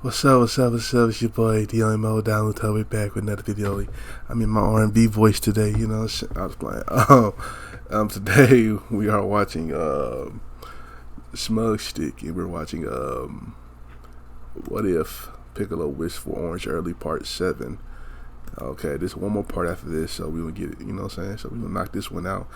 What's up? It's your boy, Domuto, Domuto. We're back with another video. I'm in my R&B voice today, you know. I was playing. Today we are watching Smugstick, and we're watching What If Piccolo Wished for Orange Early Part 7. Okay, there's one more part after this, so we will get it, you know what I'm saying? So we're gonna knock this one out.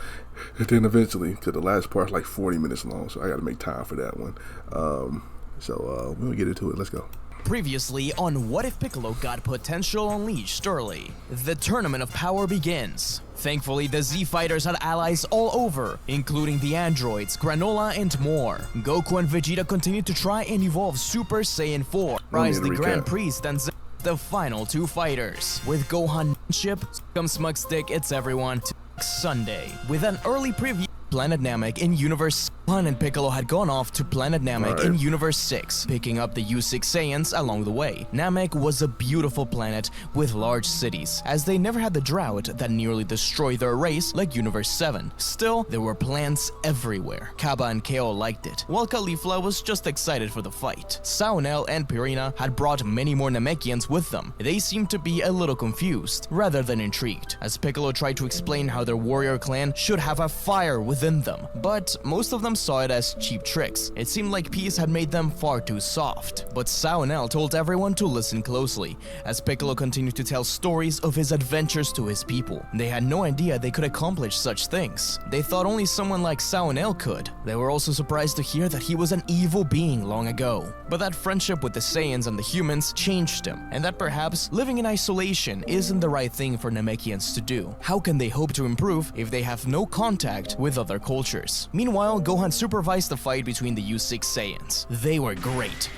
And then eventually, because the last part's like 40 minutes long, so I gotta make time for that one. We're gonna get into it. Let's go. Previously on What If Piccolo Got Potential Unleashed Early, the Tournament of Power begins. Thankfully, the Z Fighters had allies all over, including the androids, Granola, and more. Goku and Vegeta continued to try and evolve Super Saiyan 4, rise the Grand Priest, and the final two fighters. With Gohan ship, comes Smugstick, it's everyone, to Sunday. With an early preview, Planet Namek in Universe 1 and Piccolo had gone off to Planet Namek in Universe 6, picking up the U6 Saiyans along the way. Namek was a beautiful planet with large cities, as they never had the drought that nearly destroyed their race like Universe 7. Still, there were plants everywhere. Kaba and Kale liked it, while Caulifla was just excited for the fight. Saunel and Pirina had brought many more Namekians with them. They seemed to be a little confused, rather than intrigued, as Piccolo tried to explain how their warrior clan should have a fire within them, but most of them saw it as cheap tricks. It seemed like peace had made them far too soft. But Saunel told everyone to listen closely, as Piccolo continued to tell stories of his adventures to his people. They had no idea they could accomplish such things. They thought only someone like Saunel could. They were also surprised to hear that he was an evil being long ago, but that friendship with the Saiyans and the humans changed him, and that perhaps living in isolation isn't the right thing for Namekians to do. How can they hope to improve if they have no contact with other cultures? Meanwhile, Gohan supervised the fight between the U6 Saiyans. They were great.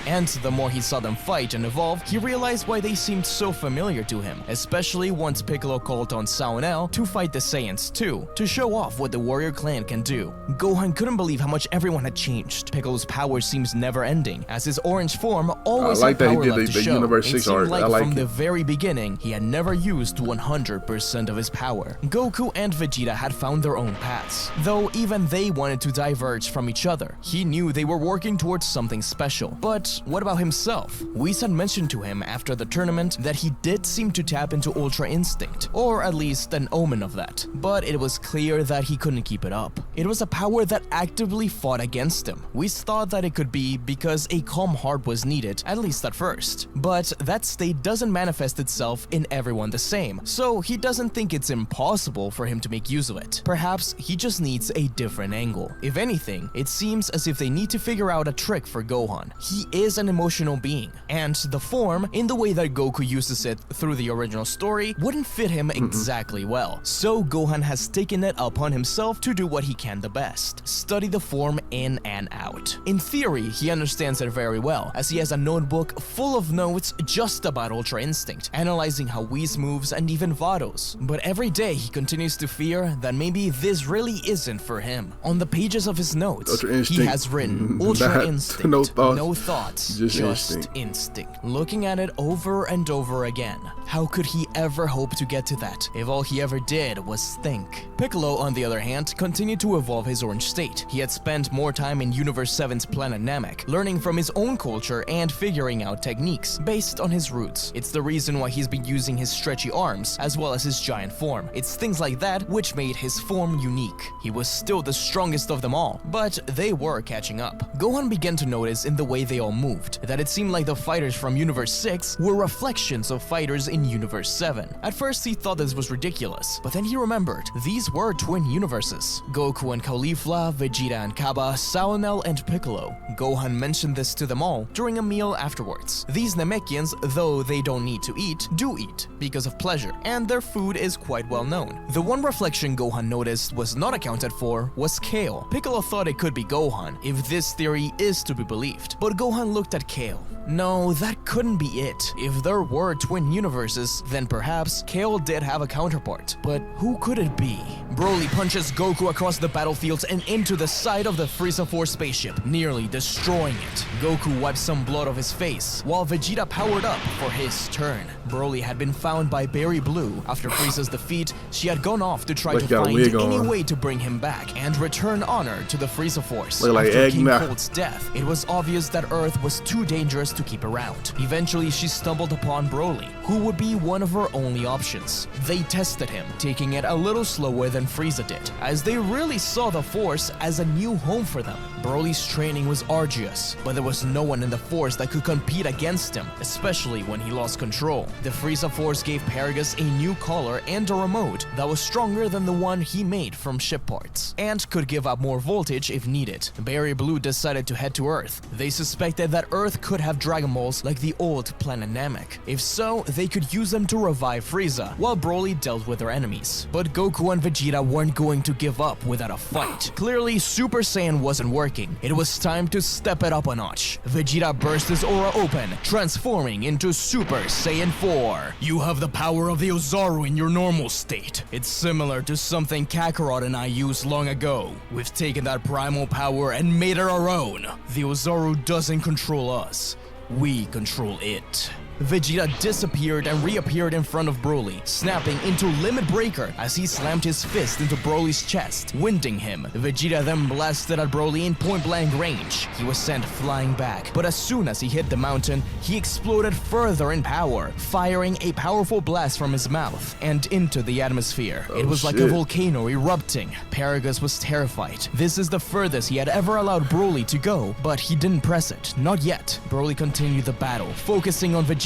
And the more he saw them fight and evolve, he realized why they seemed so familiar to him, especially once Piccolo called on Saunel to fight the Saiyans too, to show off what the warrior clan can do. Gohan couldn't believe how much everyone had changed. Piccolo's power seems never-ending, as his orange form always had power left to show. It seemed like from the very beginning, he had never used 100% of his power. Goku and Vegeta had found their own paths, though even they wanted to diverge from each other. He knew they were working towards something special, but what about himself? Whis had mentioned to him after the tournament that he did seem to tap into Ultra Instinct, or at least an omen of that, but it was clear that he couldn't keep it up. It was a power that actively fought against him. Whis thought that it could be because a calm heart was needed, at least at first, but that state doesn't manifest itself in everyone the same, so he doesn't think it's impossible for him to make use of it. Perhaps he just needs a different angle. If anything, it seems as if they need to figure out a trick for Gohan. He is an emotional being, and the form, in the way that Goku uses it through the original story, wouldn't fit him exactly well. So Gohan has taken it upon himself to do what he can the best: study the form in and out. In theory, he understands it very well, as he has a notebook full of notes just about Ultra Instinct, analyzing how Whis moves and even Vados. But every day he continues to fear that maybe this really isn't for him. On the pages of his notes, he has written Ultra Instinct, no thoughts, just instinct. Looking at it over and over again. How could he ever hope to get to that if all he ever did was think? Piccolo, on the other hand, continued to evolve his orange state. He had spent more time in Universe 7's planet Namek, learning from his own culture and figuring out techniques based on his roots. It's the reason why he's been using his stretchy arms as well as his giant form. It's things like that which made his form unique. He was still the strongest of them all, but they were catching up. Gohan began to notice in the way they all moved that it seemed like the fighters from Universe 6 were reflections of fighters in Universe 7. At first he thought this was ridiculous, but then he remembered these were twin universes: Goku and Caulifla, Vegeta and Kaba, Saunel and Piccolo. Gohan mentioned this to them all during a meal afterwards. These Namekians, though they don't need to eat, do eat because of pleasure, and their food is quite well known. The one reflection Gohan noticed was not accounted for was Kale. Piccolo thought it could be Gohan, if this theory is to be believed, but Gohan looked at Kale. No, that couldn't be it. If there were twin universes, then perhaps Kale did have a counterpart. But who could it be? Broly punches Goku across the battlefield and into the side of the Frieza 4 spaceship, nearly destroying it. Goku wiped some blood off his face, while Vegeta powered up for his turn. Broly had been found by Berry Blue. After Frieza's defeat, she had gone off to try to find any way to bring him back and return honor to the Frieza Force. After King Cold's death, it was obvious that Earth was too dangerous to keep around. Eventually, she stumbled upon Broly, who would be one of her only options. They tested him, taking it a little slower than Frieza did, as they really saw the Force as a new home for them. Broly's training was arduous, but there was no one in the Force that could compete against him, especially when he lost control. The Frieza Force gave Paragus a new collar and a remote that was stronger than the one he made from ship parts, and could give up more voltage if needed. Barry Blue decided to head to Earth. They suspected that Earth could have Dragon Balls like the old planet Namek. If so, they could use them to revive Frieza, while Broly dealt with their enemies. But Goku and Vegeta weren't going to give up without a fight. Clearly, Super Saiyan wasn't working. It was time to step it up a notch. Vegeta burst his aura open, transforming into Super Saiyan 4. You have the power of the Ozaru in your normal state. It's similar to something Kakarot and I used long ago. We've taken that primal power and made it our own. The Ozaru doesn't control us. We control it. Vegeta disappeared and reappeared in front of Broly, snapping into Limit Breaker as he slammed his fist into Broly's chest, winding him. Vegeta then blasted at Broly in point-blank range. He was sent flying back, but as soon as he hit the mountain, he exploded further in power, firing a powerful blast from his mouth and into the atmosphere. It was like a volcano erupting. Paragus was terrified. This is the furthest he had ever allowed Broly to go, but he didn't press it. Not yet. Broly continued the battle, focusing on Vegeta.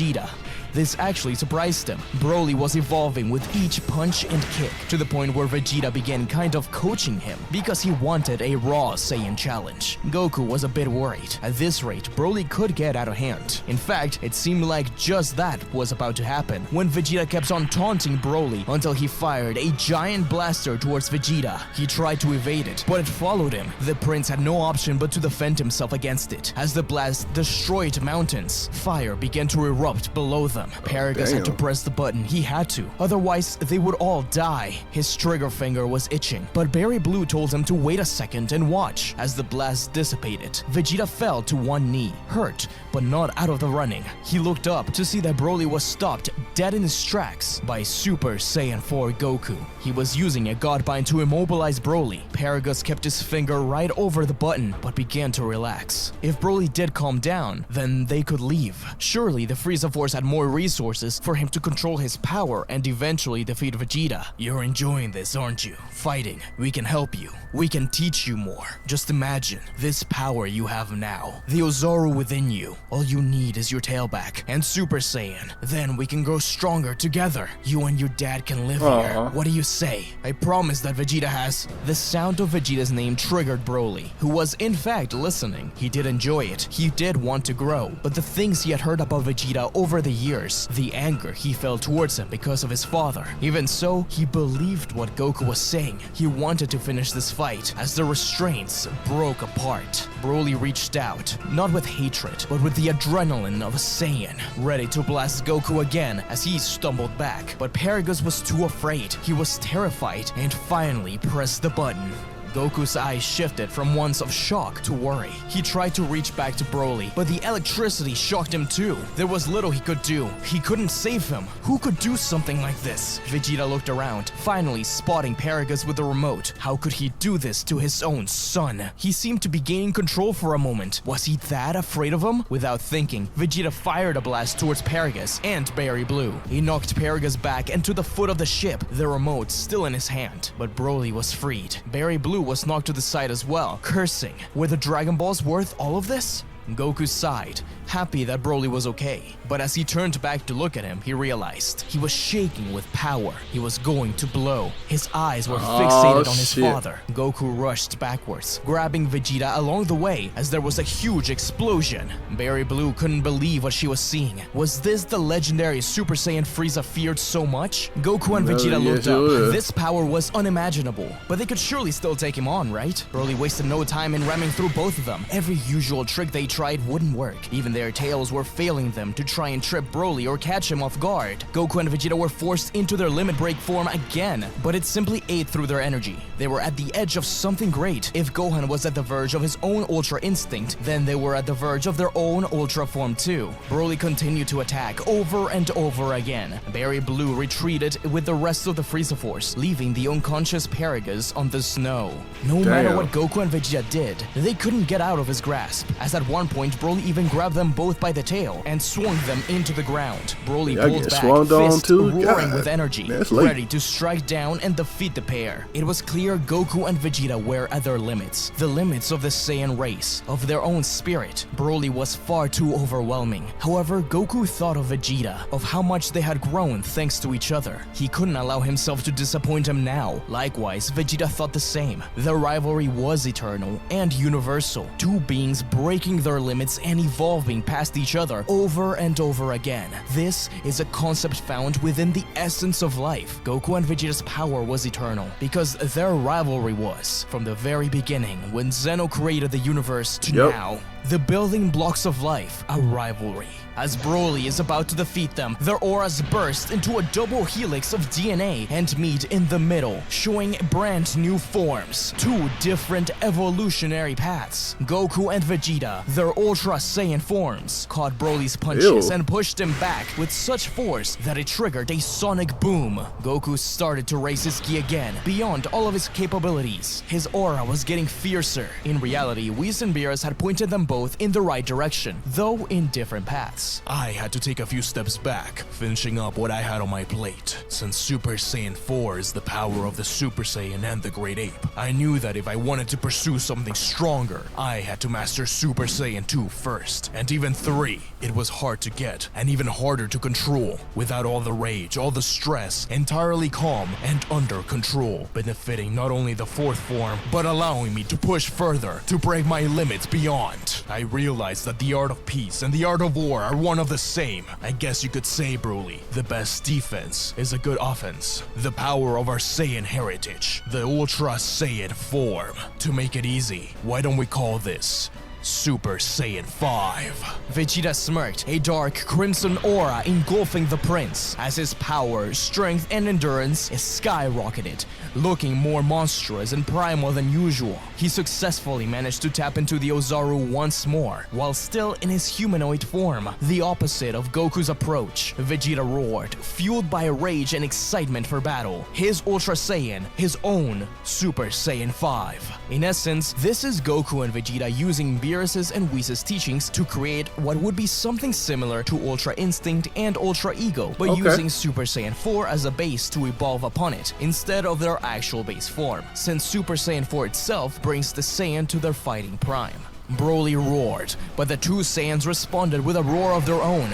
This actually surprised him. Broly was evolving with each punch and kick, to the point where Vegeta began kind of coaching him because he wanted a raw Saiyan challenge. Goku was a bit worried. At this rate, Broly could get out of hand. In fact, it seemed like just that was about to happen when Vegeta kept on taunting Broly until he fired a giant blaster towards Vegeta. He tried to evade it, but it followed him. The prince had no option but to defend himself against it. As the blast destroyed mountains, fire began to erupt below them. Paragus had to press the button. He had to. Otherwise, they would all die. His trigger finger was itching, but Barry Blue told him to wait a second and watch. As the blast dissipated, Vegeta fell to one knee, hurt, but not out of the running. He looked up to see that Broly was stopped dead in his tracks by Super Saiyan 4 Goku. He was using a Godbind to immobilize Broly. Paragus kept his finger right over the button, but began to relax. If Broly did calm down, then they could leave. Surely the Frieza Force had more resources for him to control his power and eventually defeat Vegeta. You're enjoying this, aren't you? Fighting. We can help you. We can teach you more. Just imagine this power you have now. The Ozaru within you. All you need is your tail back and Super Saiyan. Then we can grow stronger together. You and your dad can live here. What do you say? I promise that Vegeta has... The sound of Vegeta's name triggered Broly, who was in fact listening. He did enjoy it. He did want to grow. But the things he had heard about Vegeta over the years, the anger he felt towards him because of his father. Even so, he believed what Goku was saying. He wanted to finish this fight as the restraints broke apart. Broly reached out, not with hatred, but with the adrenaline of a Saiyan, ready to blast Goku again as he stumbled back. But Paragus was too afraid. He was terrified and finally pressed the button. Goku's eyes shifted from ones of shock to worry. He tried to reach back to Broly, but the electricity shocked him too. There was little he could do. He couldn't save him. Who could do something like this? Vegeta looked around, finally spotting Paragus with the remote. How could he do this to his own son? He seemed to be gaining control for a moment. Was he that afraid of him? Without thinking, Vegeta fired a blast towards Paragus and Barry Blue. He knocked Paragus back and to the foot of the ship, the remote still in his hand. But Broly was freed. Barry Blue was knocked to the side as well, cursing. Were the Dragon Balls worth all of this? Goku sighed, happy that Broly was okay. But as he turned back to look at him, he realized he was shaking with power. He was going to blow. His eyes were fixated on his father. Goku rushed backwards, grabbing Vegeta along the way as there was a huge explosion. Barry Blue couldn't believe what she was seeing. Was this the legendary Super Saiyan Frieza feared so much? Goku and Vegeta looked up. This power was unimaginable, but they could surely still take him on, right? Broly wasted no time in ramming through both of them. Every usual trick they tried wouldn't work. Even their tails were failing them to try and trip Broly or catch him off guard. Goku and Vegeta were forced into their limit break form again, but it simply ate through their energy. They were at the edge of something great. If Gohan was at the verge of his own Ultra Instinct, then they were at the verge of their own Ultra Form too. Broly continued to attack over and over again. Barry Blue retreated with the rest of the Frieza Force, leaving the unconscious Paragus on the snow. No matter what Goku and Vegeta did, they couldn't get out of his grasp, as at one point Broly even grabbed them them both by the tail and swung them into the ground. Broly pulled back, swung on fist too? roaring God, with energy, that's late. ready to strike down and defeat the pair. It was clear Goku and Vegeta were at their limits, the limits of the Saiyan race, of their own spirit. Broly was far too overwhelming. However, Goku thought of Vegeta, of how much they had grown thanks to each other. He couldn't allow himself to disappoint him now. Likewise, Vegeta thought the same. Their rivalry was eternal and universal, two beings breaking their limits and evolving past each other over and over again. This is a concept found within the essence of life. Goku and Vegeta's power was eternal because their rivalry was, from the very beginning when Zeno created the universe to now, the building blocks of life, a rivalry. As Broly is about to defeat them, their auras burst into a double helix of DNA and meet in the middle, showing brand new forms. Two different evolutionary paths. Goku and Vegeta, their Ultra Saiyan forms, caught Broly's punches and pushed him back with such force that it triggered a sonic boom. Goku started to raise his ki again, beyond all of his capabilities. His aura was getting fiercer. In reality, Whis and Beerus had pointed them both in the right direction, though in different paths. I had to take a few steps back, finishing up what I had on my plate. Since Super Saiyan 4 is the power of the Super Saiyan and the Great Ape, I knew that if I wanted to pursue something stronger, I had to master Super Saiyan 2 first, and even 3. It was hard to get, and even harder to control, without all the rage, all the stress, entirely calm and under control, benefiting not only the 4th form, but allowing me to push further, to break my limits beyond. I realized that the art of peace and the art of war are one of the same. I guess you could say, Broly, the best defense is a good offense. The power of our Saiyan heritage, the Ultra Saiyan form. To make it easy, why don't we call this Super Saiyan 5. Vegeta smirked, a dark crimson aura engulfing the prince, as his power, strength, and endurance skyrocketed, looking more monstrous and primal than usual. He successfully managed to tap into the Ozaru once more, while still in his humanoid form, the opposite of Goku's approach. Vegeta roared, fueled by rage and excitement for battle. His Ultra Saiyan, his own Super Saiyan 5. In essence, this is Goku and Vegeta using Beerus's and Whis' teachings to create what would be something similar to Ultra Instinct and Ultra Ego, but using Super Saiyan 4 as a base to evolve upon it, instead of their actual base form, since Super Saiyan 4 itself brings the Saiyan to their fighting prime. Broly roared, but the two Saiyans responded with a roar of their own.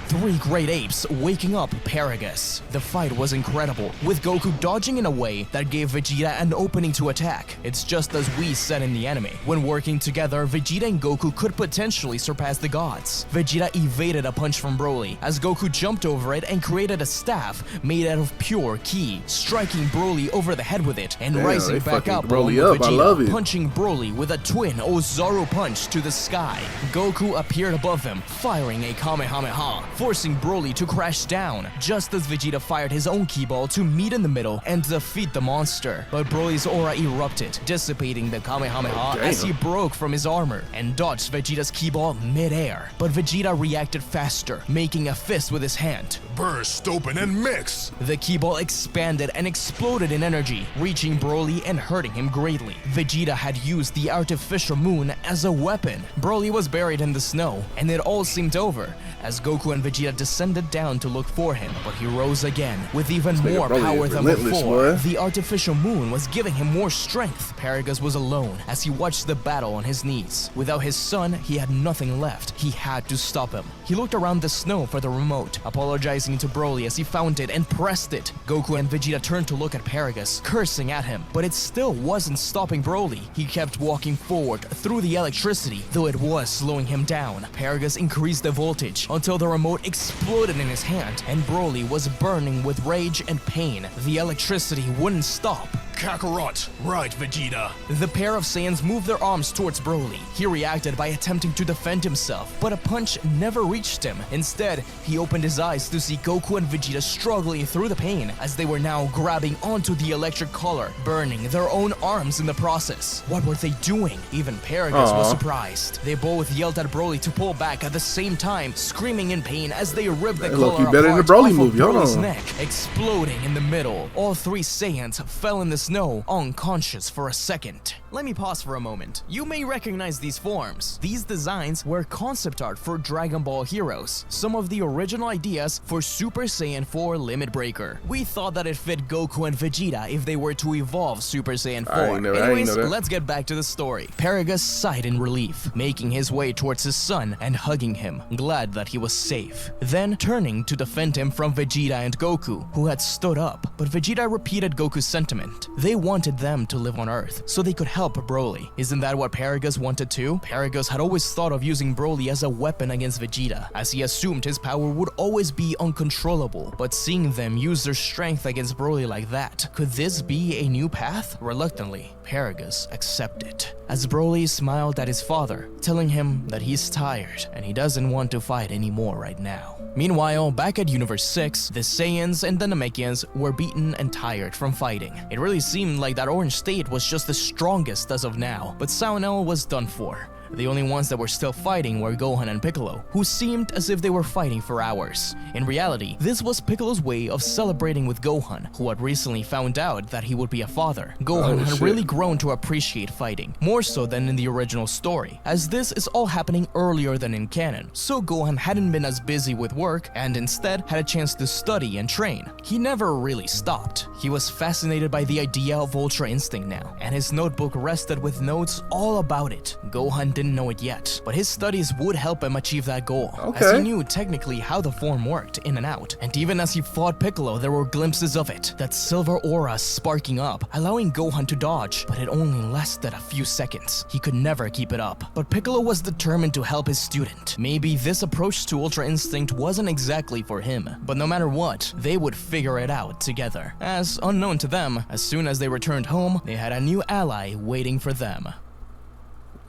3 great apes waking up Paragus. The fight was incredible, with Goku dodging in a way that gave Vegeta an opening to attack. It's just as we said in the anime. When working together, Vegeta and Goku could potentially surpass the gods. Vegeta evaded a punch from Broly, as Goku jumped over it and created a staff made out of pure ki, striking Broly over the head with it and rising back up Broly along with up. I love Vegeta, it. punching Broly with a twin Ozaru punch to the sky. Goku appeared above him, firing a Kamehameha, forcing Broly to crash down, just as Vegeta fired his own ki ball to meet in the middle and defeat the monster. But Broly's aura erupted, dissipating the Kamehameha as he broke from his armor and dodged Vegeta's ki ball mid-air. But Vegeta reacted faster, making a fist with his hand. Burst open and mix! The ki ball expanded and exploded in energy, reaching Broly and hurting him greatly. Vegeta had used the artificial moon as a weapon. Broly was buried in the snow, and it all seemed over, as Goku and Vegeta descended down to look for him, but he rose again, with even more power than before. The artificial moon was giving him more strength. Paragus was alone, as he watched the battle on his knees. Without his son, he had nothing left. He had to stop him. He looked around the snow for the remote, apologizing to Broly as he found it and pressed it. Goku and Vegeta turned to look at Paragus, cursing at him, but it still wasn't stopping Broly. He kept walking forward through the electricity, though it was slowing him down. Paragus increased the voltage until the remote exploded in his hand, and Broly was burning with rage and pain. The electricity wouldn't stop. Kakarot! Right, Vegeta! The pair of Saiyans moved their arms towards Broly. He reacted by attempting to defend himself, but a punch never reached him. Instead, he opened his eyes to see Goku and Vegeta struggling through the pain, as they were now grabbing onto the electric collar, burning their own arms in the process. What were they doing? Even Paragus was surprised. They both yelled at Broly to pull back at the same time, screaming in pain as they ripped the collar apart better than the Broly off movie. of Hold Broly's on. neck, exploding in the middle. All 3 Saiyans fell in the snow, unconscious for a second. Let me pause for a moment. You may recognize these forms. These designs were concept art for Dragon Ball Heroes, some of the original ideas for Super Saiyan 4 Limit Breaker. We thought that it fit Goku and Vegeta if they were to evolve Super Saiyan 4. Anyways, let's get back to the story. Paragus sighed in relief, making his way towards his son and hugging him, glad that he was safe. Then turning to defend him from Vegeta and Goku, who had stood up, but Vegeta repeated Goku's sentiment. They wanted them to live on Earth, so they could help Broly. Isn't that what Paragus wanted too? Paragus had always thought of using Broly as a weapon against Vegeta, as he assumed his power would always be uncontrollable, but seeing them use their strength against Broly like that, could this be a new path? Reluctantly, Paragus accepted, as Broly smiled at his father, telling him that he's tired and he doesn't want to fight anymore right now. Meanwhile, back at Universe 6, the Saiyans and the Namekians were beaten and tired from fighting. It really seemed like that Orange State was just the strongest as of now, but Saonel was done for. The only ones that were still fighting were Gohan and Piccolo, who seemed as if they were fighting for hours. In reality, this was Piccolo's way of celebrating with Gohan, who had recently found out that he would be a father. Gohan had really grown to appreciate fighting, more so than in the original story, as this is all happening earlier than in canon, so Gohan hadn't been as busy with work and instead had a chance to study and train. He never really stopped. He was fascinated by the idea of Ultra Instinct now, and his notebook rested with notes all about it. Gohan didn't know it yet, but his studies would help him achieve that goal, as he knew technically how the form worked in and out. And even as he fought Piccolo, there were glimpses of it, that silver aura sparking up, allowing Gohan to dodge, but it only lasted a few seconds. He could never keep it up, but Piccolo was determined to help his student. Maybe this approach to Ultra Instinct wasn't exactly for him, but no matter what, they would figure it out together, as unknown to them, as soon as they returned home, they had a new ally waiting for them.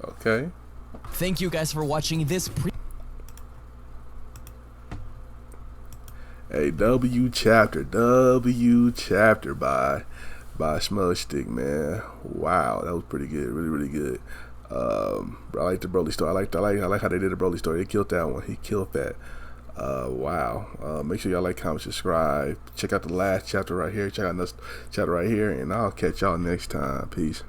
Okay. Thank you guys for watching this Hey, W chapter by Smugstick, man. Wow, that was pretty good, really good. I like the Broly story. I like how they did the Broly story. They killed that one. He killed that. Wow. Make sure y'all like, comment, subscribe. Check out the last chapter right here. Check out this chapter right here, and I'll catch y'all next time. Peace.